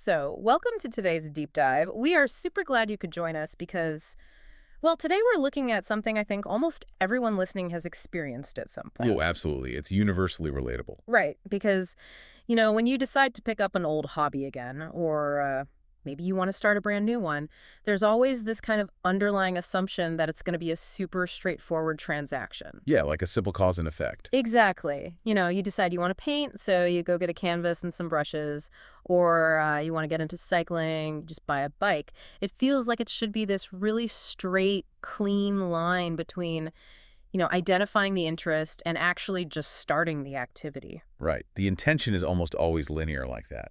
So, welcome to today's deep dive. We are super glad you could join us because, well, today we're looking at something I think almost everyone listening has experienced at some point. Oh, absolutely. It's universally relatable. Right, because, when you decide to pick up an old hobby again, or maybe you want to start a brand new one, there's always this kind of underlying assumption that it's going to be a super straightforward transaction. Yeah, like a simple cause and effect. Exactly. You decide you want to paint, so you go get a canvas and some brushes, or you want to get into cycling, just buy a bike. It feels like it should be this really straight, clean line between, identifying the interest and actually just starting the activity. Right. The intention is almost always linear like that.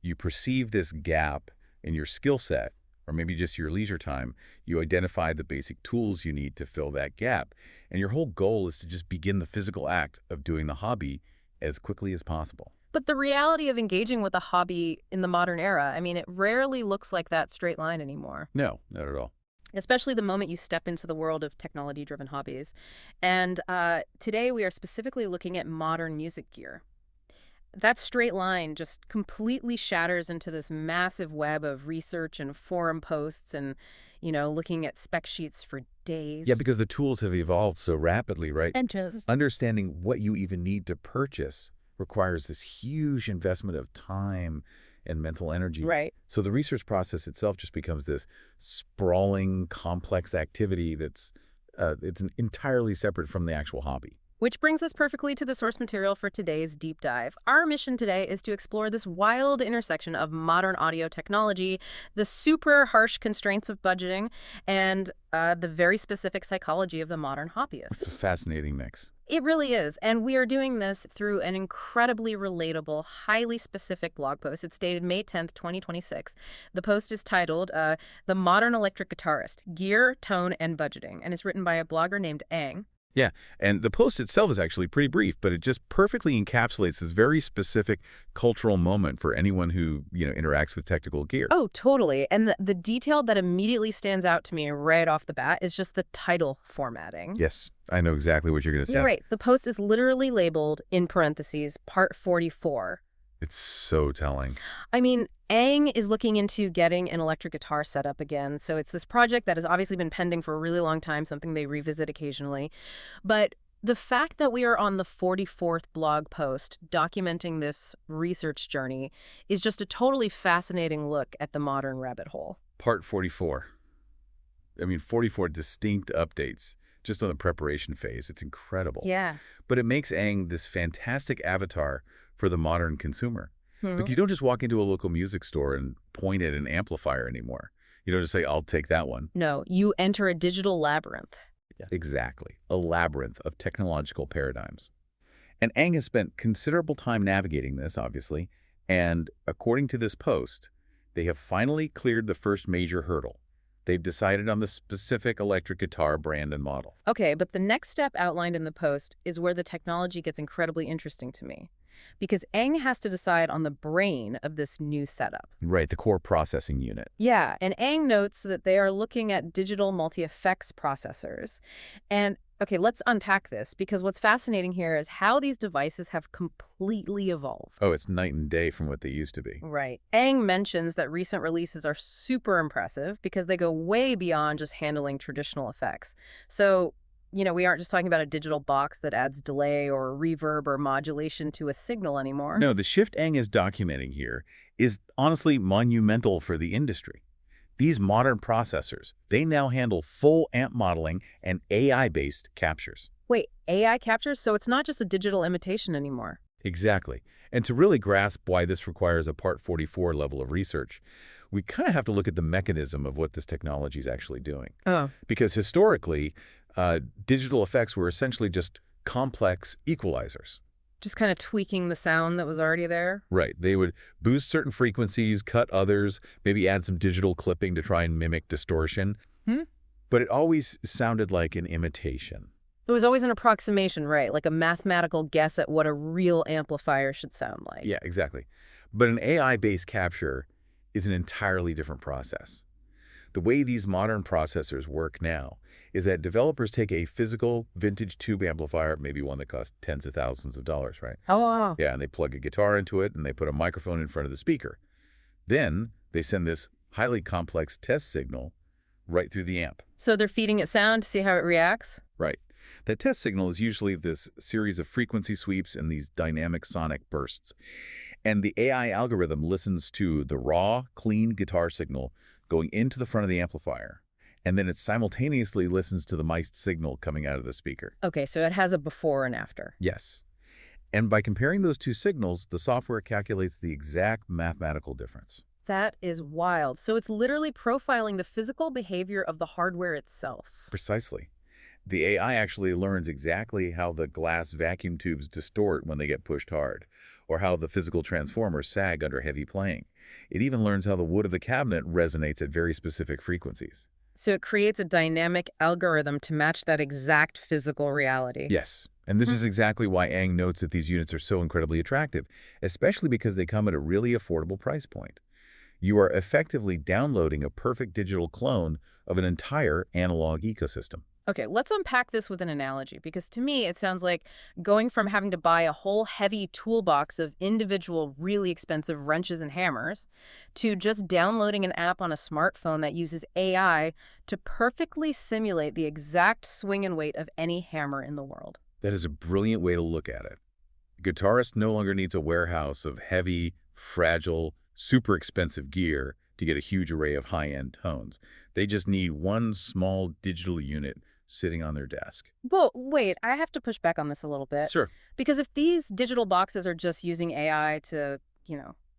You perceive this gap in your skill set, or maybe just your leisure time. You identify the basic tools you need to fill that gap. And your whole goal is to just begin the physical act of doing the hobby as quickly as possible. But the reality of engaging with a hobby in the modern era, it rarely looks like that straight line anymore. No, not at all. Especially the moment you step into the world of technology-driven hobbies. And today we are specifically looking at modern music gear. That straight line just completely shatters into this massive web of research and forum posts and, looking at spec sheets for days. Yeah, because the tools have evolved so rapidly, right? And just Understanding what you even need to purchase requires this huge investment of time and mental energy. right. So the research process itself just becomes this sprawling, complex activity that's it's entirely separate from the actual hobby. Which brings us perfectly to the source material for today's deep dive. Our mission today is to explore this wild intersection of modern audio technology, the super harsh constraints of budgeting, and the very specific psychology of the modern hobbyist. It's a fascinating mix. It really is. And we are doing this through an incredibly relatable, highly specific blog post. It's dated May 10th, 2026. The post is titled The Modern Electric Guitarist, Gear, Tone, and Budgeting, and it's written by a blogger named Ang. Yeah, and the post itself is actually pretty brief, but it just perfectly encapsulates this very specific cultural moment for anyone who, interacts with technical gear. Oh, totally. And the detail that immediately stands out to me right off the bat is just the title formatting. Yes, I know exactly what you're going to say. You're right. The post is literally labeled, in parentheses, Part 44. It's so telling. Ang is looking into getting an electric guitar set up again. So it's this project that has obviously been pending for a really long time, something they revisit occasionally. But the fact that we are on the 44th blog post documenting this research journey is just a totally fascinating look at the modern rabbit hole. Part 44. 44 distinct updates just on the preparation phase. It's incredible. Yeah. But it makes Ang this fantastic avatar for the modern consumer. Hmm. But you don't just walk into a local music store and point at an amplifier anymore. You don't just say, I'll take that one. No, you enter a digital labyrinth. Yeah. Exactly. A labyrinth of technological paradigms. And Ang has spent considerable time navigating this, obviously. And according to this post, they have finally cleared the first major hurdle. They've decided on the specific electric guitar brand and model. Okay, but the next step outlined in the post is where the technology gets incredibly interesting to me. Because Ang has to decide on the brain of this new setup. Right, the core processing unit. Yeah, and Ang notes that they are looking at digital multi-effects processors. And, okay, let's unpack this, because what's fascinating here is how these devices have completely evolved. Oh, it's night and day from what they used to be. Right. Ang mentions that recent releases are super impressive because they go way beyond just handling traditional effects. So, we aren't just talking about a digital box that adds delay or reverb or modulation to a signal anymore. No, the shift Ang is documenting here is honestly monumental for the industry. These modern processors, they now handle full amp modeling and AI-based captures. Wait, AI captures? So it's not just a digital imitation anymore. Exactly. And to really grasp why this requires a Part 44 level of research, we kind of have to look at the mechanism of what this technology is actually doing. Oh. Because historically, digital effects were essentially just complex equalizers. Just kind of tweaking the sound that was already there? Right. They would boost certain frequencies, cut others, maybe add some digital clipping to try and mimic distortion. But it always sounded like an imitation. It was always an approximation, right? Like a mathematical guess at what a real amplifier should sound like. Yeah, exactly. But an AI-based capture is an entirely different process. The way these modern processors work now is that developers take a physical vintage tube amplifier, maybe one that costs tens of thousands of dollars, right? Oh, wow. Yeah, and they plug a guitar into it, and they put a microphone in front of the speaker. Then they send this highly complex test signal right through the amp. So they're feeding it sound to see how it reacts? Right. That test signal is usually this series of frequency sweeps and these dynamic sonic bursts. And the AI algorithm listens to the raw, clean guitar signal going into the front of the amplifier. And then it simultaneously listens to the mic'd signal coming out of the speaker. Okay, so it has a before and after. Yes. And by comparing those two signals, the software calculates the exact mathematical difference. That is wild. So it's literally profiling the physical behavior of the hardware itself. Precisely. The AI actually learns exactly how the glass vacuum tubes distort when they get pushed hard, or how the physical transformers sag under heavy playing. It even learns how the wood of the cabinet resonates at very specific frequencies. So it creates a dynamic algorithm to match that exact physical reality. Yes, and this is exactly why Ang notes that these units are so incredibly attractive, especially because they come at a really affordable price point. You are effectively downloading a perfect digital clone of an entire analog ecosystem. Okay, let's unpack this with an analogy, because to me it sounds like going from having to buy a whole heavy toolbox of individual really expensive wrenches and hammers to just downloading an app on a smartphone that uses AI to perfectly simulate the exact swing and weight of any hammer in the world. That is a brilliant way to look at it. A guitarist no longer needs a warehouse of heavy, fragile, super expensive gear to get a huge array of high-end tones. They just need one small digital unit sitting on their desk. Well, wait, I have to push back on this a little bit. Sure. Because if these digital boxes are just using AI to,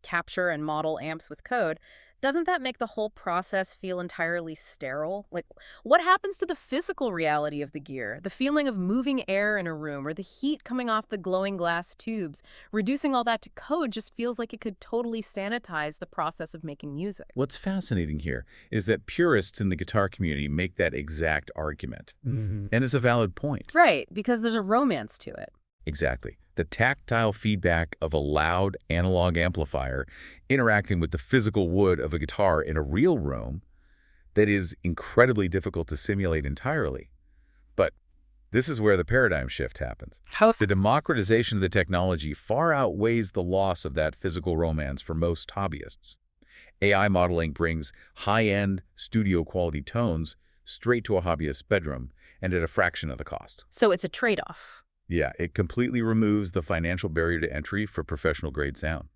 capture and model amps with code, doesn't that make the whole process feel entirely sterile? Like, what happens to the physical reality of the gear? The feeling of moving air in a room or the heat coming off the glowing glass tubes? Reducing all that to code just feels like it could totally sanitize the process of making music. What's fascinating here is that purists in the guitar community make that exact argument. And it's a valid point. Right, because there's a romance to it. Exactly. The tactile feedback of a loud analog amplifier interacting with the physical wood of a guitar in a real room, that is incredibly difficult to simulate entirely. But this is where the paradigm shift happens. The democratization of the technology far outweighs the loss of that physical romance for most hobbyists. AI modeling brings high-end, studio-quality tones straight to a hobbyist's bedroom and at a fraction of the cost. So it's a trade-off. Yeah, it completely removes the financial barrier to entry for professional-grade sound.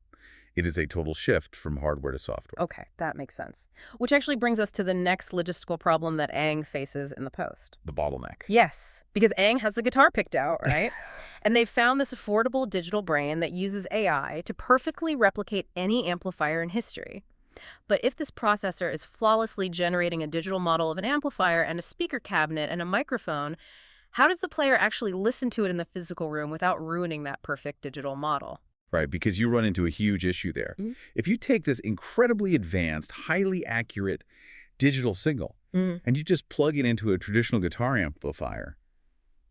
It is a total shift from hardware to software. Okay, that makes sense. Which actually brings us to the next logistical problem that Ang faces in the post. The bottleneck. Yes, because Ang has the guitar picked out, right? And they've found this affordable digital brain that uses AI to perfectly replicate any amplifier in history. But if this processor is flawlessly generating a digital model of an amplifier and a speaker cabinet and a microphone, how does the player actually listen to it in the physical room without ruining that perfect digital model? Right, because you run into a huge issue there. If you take this incredibly advanced, highly accurate digital signal and you just plug it into a traditional guitar amplifier,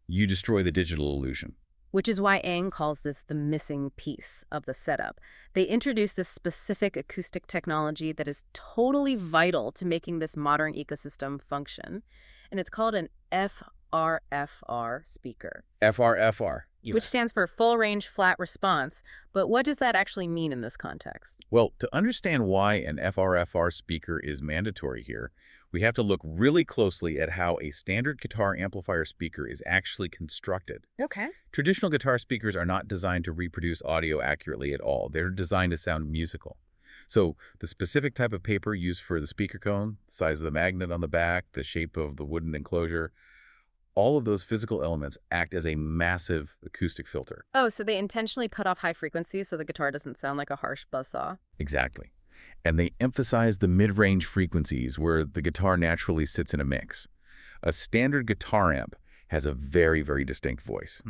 you destroy the digital illusion. Which is why Ang calls this the missing piece of the setup. They introduced this specific acoustic technology that is totally vital to making this modern ecosystem function, and it's called an FRFR speaker. FRFR. Which stands for full range flat response. But what does that actually mean in this context? Well, to understand why an FRFR speaker is mandatory here, we have to look really closely at how a standard guitar amplifier speaker is actually constructed. Okay. Traditional guitar speakers are not designed to reproduce audio accurately at all. They're designed to sound musical. So the specific type of paper used for the speaker cone, the size of the magnet on the back, the shape of the wooden enclosure, all of those physical elements act as a massive acoustic filter. Oh, so they intentionally cut off high frequencies so the guitar doesn't sound like a harsh buzzsaw? Exactly. And they emphasize the mid-range frequencies where the guitar naturally sits in a mix. A standard guitar amp has a very, very distinct voice.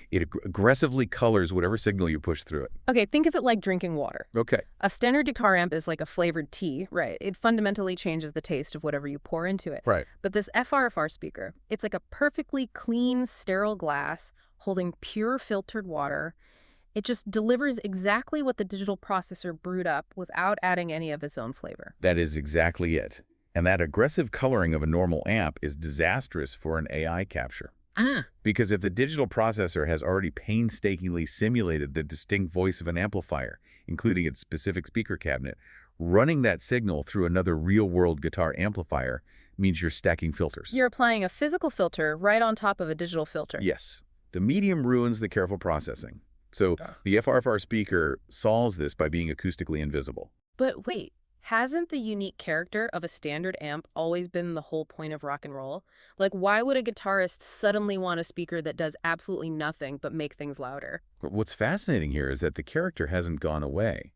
It aggressively colors whatever signal you push through it. Okay, think of it like drinking water. Okay. A standard guitar amp is like a flavored tea, right? It fundamentally changes the taste of whatever you pour into it. Right. But this FRFR speaker, it's like a perfectly clean, sterile glass holding pure filtered water. It just delivers exactly what the digital processor brewed up without adding any of its own flavor. That is exactly it. And that aggressive coloring of a normal amp is disastrous for an AI capture. Because if the digital processor has already painstakingly simulated the distinct voice of an amplifier, including its specific speaker cabinet, Running that signal through another real-world guitar amplifier means you're stacking filters. You're applying a physical filter right on top of a digital filter. Yes, the medium ruins the careful processing. So the FRFR speaker solves this by being acoustically invisible. But wait, hasn't the unique character of a standard amp always been the whole point of rock and roll? Like, why would a guitarist suddenly want a speaker that does absolutely nothing but make things louder? But what's fascinating here is that the character hasn't gone away.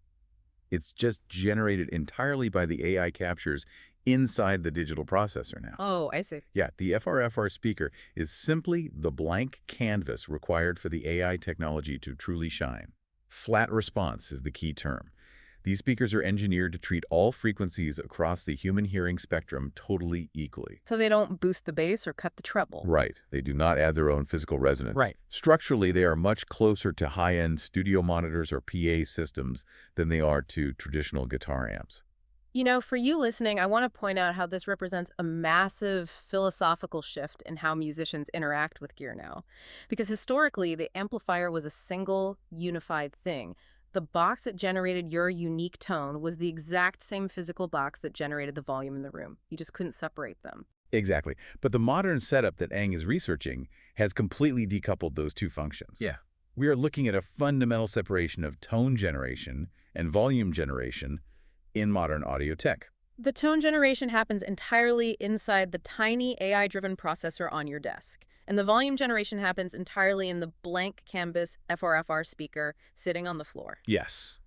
It's just generated entirely by the AI captures inside the digital processor now. Oh, I see. Yeah, the FRFR speaker is simply the blank canvas required for the AI technology to truly shine. Flat response is the key term. These speakers are engineered to treat all frequencies across the human hearing spectrum totally equally. So they don't boost the bass or cut the treble. Right. They do not add their own physical resonance. Right. Structurally, they are much closer to high-end studio monitors or PA systems than they are to traditional guitar amps. You know, for you listening, I want to point out how this represents a massive philosophical shift in how musicians interact with gear now. Because historically, the amplifier was a single, unified thing. The box that generated your unique tone was the exact same physical box that generated the volume in the room. You just couldn't separate them. Exactly. But the modern setup that Ang is researching has completely decoupled those two functions. Yeah. We are looking at a fundamental separation of tone generation and volume generation in modern audio tech. The tone generation happens entirely inside the tiny AI-driven processor on your desk. And the volume generation happens entirely in the blank canvas FRFR speaker sitting on the floor. Yes.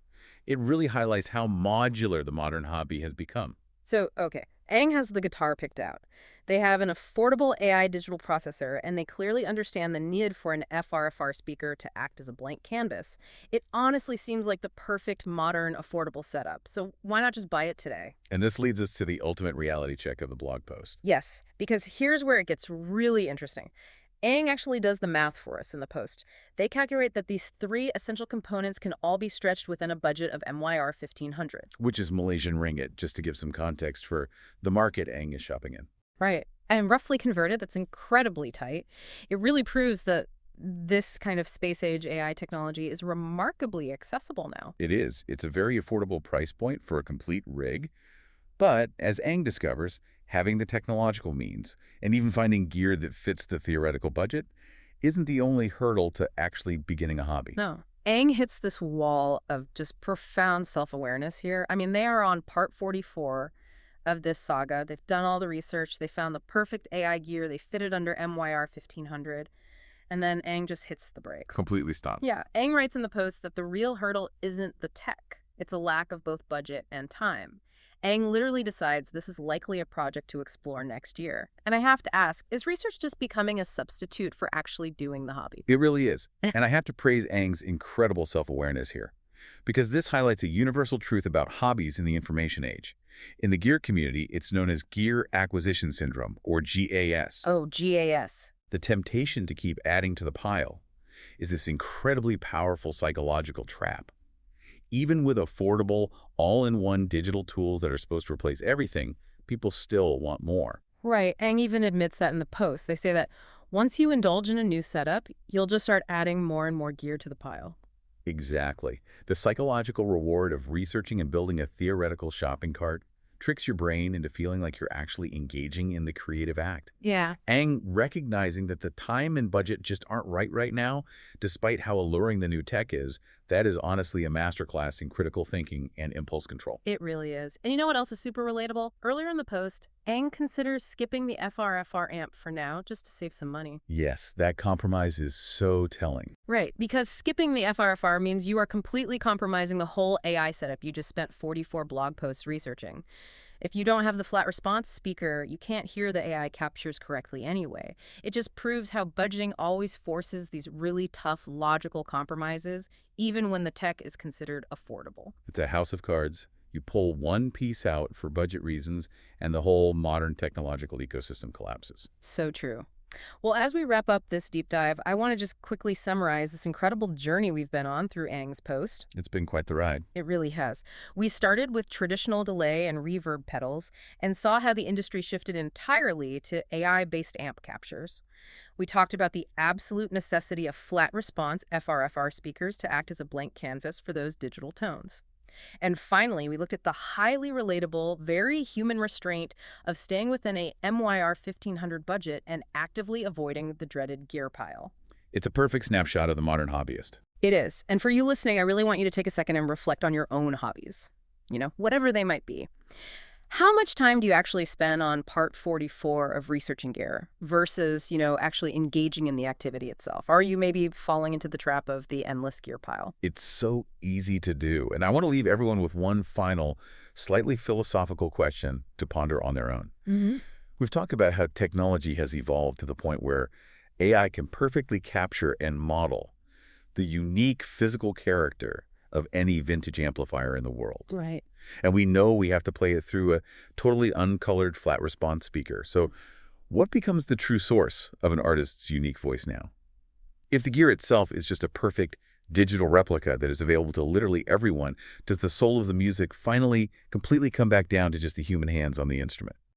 It really highlights how modular the modern hobby has become. So, okay, Aang has the guitar picked out. They have an affordable AI digital processor, and they clearly understand the need for an FRFR speaker to act as a blank canvas. It honestly seems like the perfect, modern, affordable setup. So why not just buy it today? And this leads us to the ultimate reality check of the blog post. Yes, because here's where it gets really interesting. Aang actually does the math for us in the post. They calculate that these three essential components can all be stretched within a budget of MYR 1,500. Which is Malaysian ringgit, just to give some context for the market Aang is shopping in. Right. And roughly converted, that's incredibly tight. It really proves that this kind of space-age AI technology is remarkably accessible now. It is. It's a very affordable price point for a complete rig. But, as Aang discovers, having the technological means, and even finding gear that fits the theoretical budget, isn't the only hurdle to actually beginning a hobby. No. Aang hits this wall of just profound self-awareness here. I mean, they are on part 44 of this saga. They've done all the research. They found the perfect AI gear. They fit it under MYR 1,500. And then Aang just hits the brakes. Completely stops. Yeah. Aang writes in the post that the real hurdle isn't the tech. It's a lack of both budget and time. Aang literally decides this is likely a project to explore next year. And I have to ask, is research just becoming a substitute for actually doing the hobby? It really is. And I have to praise Aang's incredible self-awareness here, because this highlights a universal truth about hobbies in the information age. In the gear community, it's known as Gear Acquisition Syndrome, or GAS. Oh, GAS. The temptation to keep adding to the pile is this incredibly powerful psychological trap. Even with affordable, all-in-one digital tools that are supposed to replace everything, people still want more. Right. Aang even admits that in the post. They say that once you indulge in a new setup, you'll just start adding more and more gear to the pile. Exactly. The psychological reward of researching and building a theoretical shopping cart tricks your brain into feeling like you're actually engaging in the creative act. Yeah. Aang recognizing that the time and budget just aren't right now, despite how alluring the new tech is, that is honestly a masterclass in critical thinking and impulse control. It really is. And you know what else is super relatable? Earlier in the post, Aang considers skipping the FRFR amp for now just to save some money. Yes, that compromise is so telling. Right, because skipping the FRFR means you are completely compromising the whole AI setup you just spent 44 blog posts researching. If you don't have the flat response speaker, you can't hear the AI captures correctly anyway. It just proves how budgeting always forces these really tough logical compromises, even when the tech is considered affordable. It's a house of cards. You pull one piece out for budget reasons, and the whole modern technological ecosystem collapses. So true. Well, as we wrap up this deep dive, I want to just quickly summarize this incredible journey we've been on through Aang's post. It's been quite the ride. It really has. We started with traditional delay and reverb pedals and saw how the industry shifted entirely to AI-based amp captures. We talked about the absolute necessity of flat response FRFR speakers to act as a blank canvas for those digital tones. And finally, we looked at the highly relatable, very human restraint of staying within a MYR 1500 budget and actively avoiding the dreaded gear pile. It's a perfect snapshot of the modern hobbyist. It is. And for you listening, I really want you to take a second and reflect on your own hobbies, whatever they might be. How much time do you actually spend on part 44 of researching gear versus, actually engaging in the activity itself? Are you maybe falling into the trap of the endless gear pile? It's so easy to do. And I want to leave everyone with one final, slightly philosophical question to ponder on their own. We've talked about how technology has evolved to the point where AI can perfectly capture and model the unique physical character of any vintage amplifier in the world. Right. And we know we have to play it through a totally uncolored flat response speaker. So what becomes the true source of an artist's unique voice now? If the gear itself is just a perfect digital replica that is available to literally everyone, does the soul of the music finally completely come back down to just the human hands on the instrument?